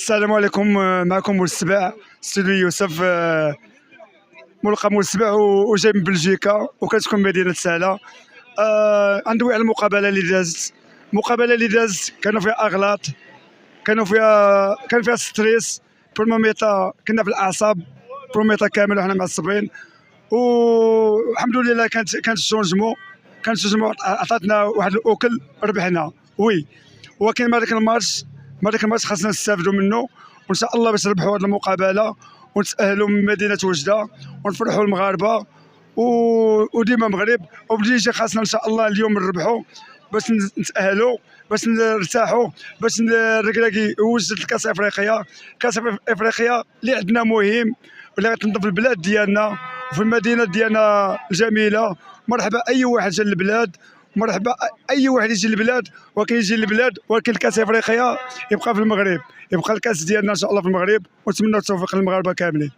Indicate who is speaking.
Speaker 1: السلام عليكم. معكم مول السبع ستوديو يوسف، ملقب مول السبع وجاي من بلجيكا وكتكون مدينه سهله. عندي واحد المقابله اللي دازت كانوا فيها اغلاط، كان فيها ستريس. بروميتا كنا في الاعصاب، بروميتا كامل وحنا معصبين، والحمد لله كانت الشونجمون عطاتنا واحد الاكل، ربحنا وي. ولكن ما داك الماتش خاصنا نستافدوا منه، وان شاء الله باش نربحوا هذه المقابله ونتاهلوا من مدينه وجده ونفرحوا المغاربه. وديما مغرب وبلجيكا خاصنا ان شاء الله اليوم نربحوا باش نتاهلوا، باش نرتاحوا، باش الركراكي وجد الكاس افريقيا. كاس افريقيا اللي عندنا مهم، واللي غتنظف البلاد ديالنا وفي المدينه ديالنا الجميله. مرحبا اي واحد جا للبلاد، مرحبا اي واحد يجي للبلاد، ولكن يجي للبلاد ولكن الكاس افريقيا يبقى في المغرب، يبقى الكاس ديالنا ان شاء الله في المغرب، ونتمنى التوفيق للمغاربه كاملين.